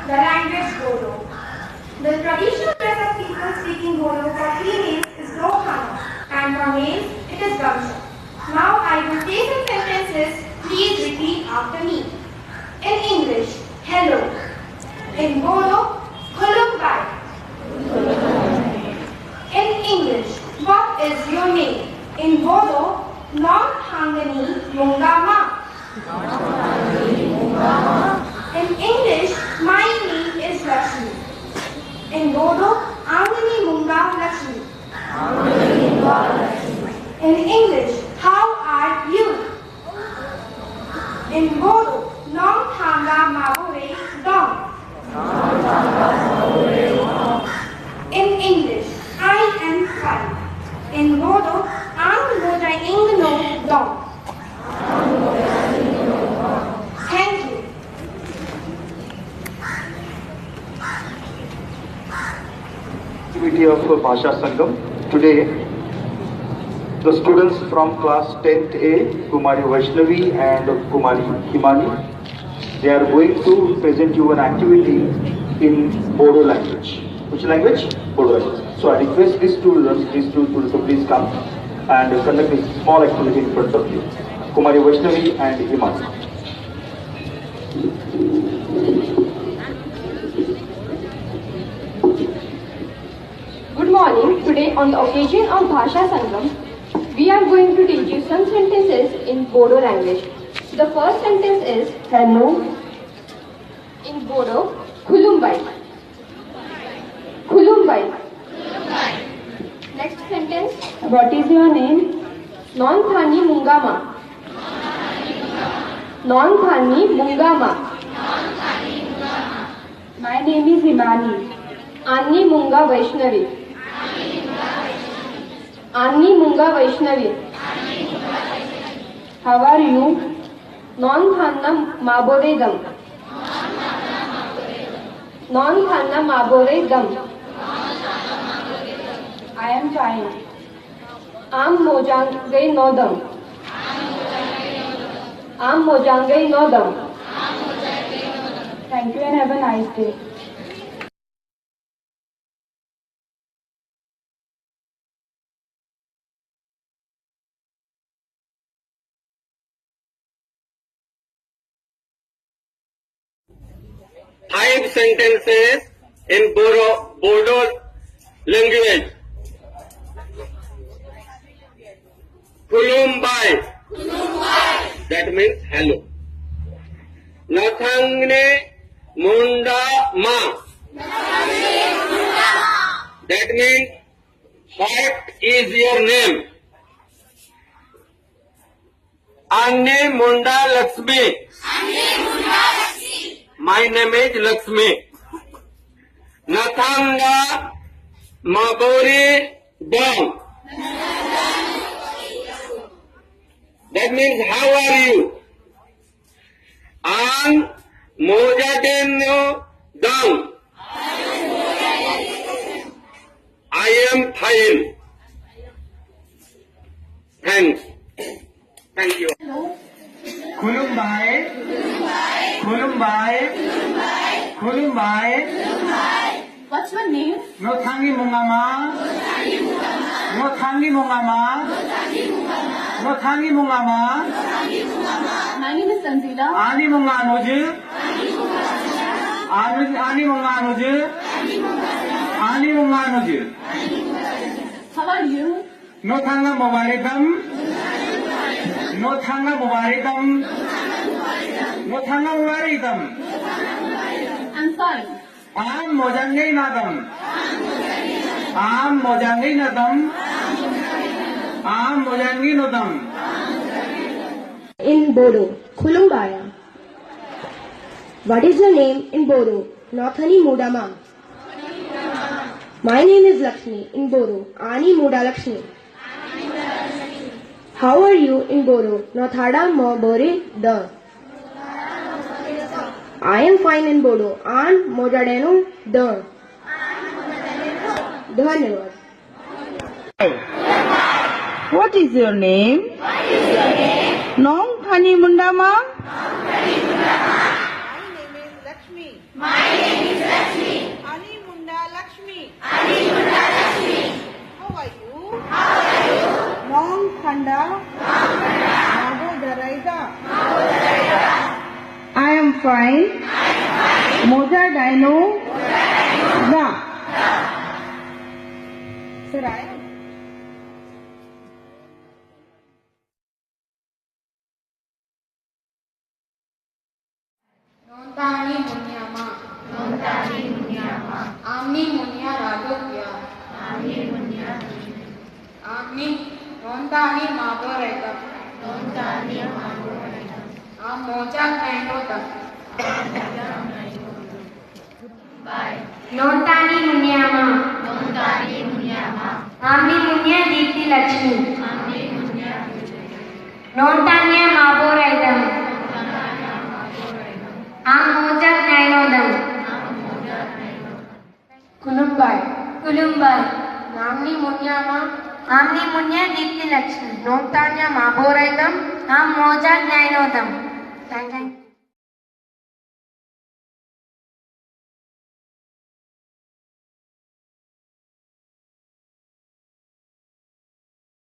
the language Bodo. The traditional dress of people speaking Bodo for females is Rohana and for males it is Gamsha. Now I will say some sentences. Please repeat after me. In English, hello. In Bodo, Khulumbai. In English, what is your name? In Bodo, Nom Hangani Mungama. In English, my name is Lakshmi. In Bodo, Angani Munga Lakshmi. In English, how are you? In Bodo, Nom Thanga Mabore Dong. In English, I am fine. In Bodo, Ang Moja Ing No Dong. Thank you. Activity of Bhasha Sangam. Today, the students from class 10th A, Kumari Vaishnavi and Kumari Himani, they are going to present you an activity in Bodo language. Which language? Bodo language. So I request these two students to please come and conduct this small activity in front of you. Kumari Vaishnavi and Himani. Good morning. Today on the occasion of Bhasha Sangam, we are going to teach you some sentences in Bodo language. The first sentence is hello. In Bodo, Khulumbai. Khulumbai. Next sentence, what is your name? Non Thani Mungama. Non Thani Mungama. My name is Himani. Anni Munga Vaishnavi. Anni Munga Vaishnavi. How are you? Non Thanna Mabore Dam. Non Thanna Mabore Dam. I am fine. Am Mojangai Nodam. Am Mojangai Nodam. Thank you and have a nice day. Five sentences in Bodo language. Khulumbai. That means hello. Nathangne Munda Ma. That means what is your name? Anne Munda Lakshmi. My name is Lakshmi. Nathanga Mabori Dong. That means how are you? Ang Mojadeno Dong. I am fine. Thanks. Thank you. Khulumbai. Khulumbai. Khulumbai. What's your name? No Thangi Mungama. No Thangi Mungama. No Thangi Mungama. My name is Tanzila. Ani Munganuju. Ani Munganuju. Ani Munganuju. How are you? No Thanga Mubarakam. No Thanga Mubarakam. No Thanga Mubarakam. I'm fine. Am Mojangai Nadam. Am Mojangai Nadam. Am Mojangai Nadam. In Bodo, Khulumbaya. What is your name in Bodo? Nathani Mudama. My name is Lakshmi in Bodo. Ani Muda Lakshmi. How are you in Bodo? Nathada Mo Bore Da. I am fine in Bodo. An Mojadeno Da. Dhanyavad. What is your name? Nong Thani Mundama? My name is Lakshmi. My name fine. Moja dino. Da. Sir, आया? Nontani munyama. Amni munya radokya. Amni nontani maboreka. Am mojak nainotam. Nontani munyama. Amni munya Deepti Lakshmi. Nontanya Maboraidam. Am mojak nainodam. Kulumbai. Amni munyama. Amni munya Deepti Lakshmi. Nontanya Maboraidam. Am mojak nainodam. Thank you.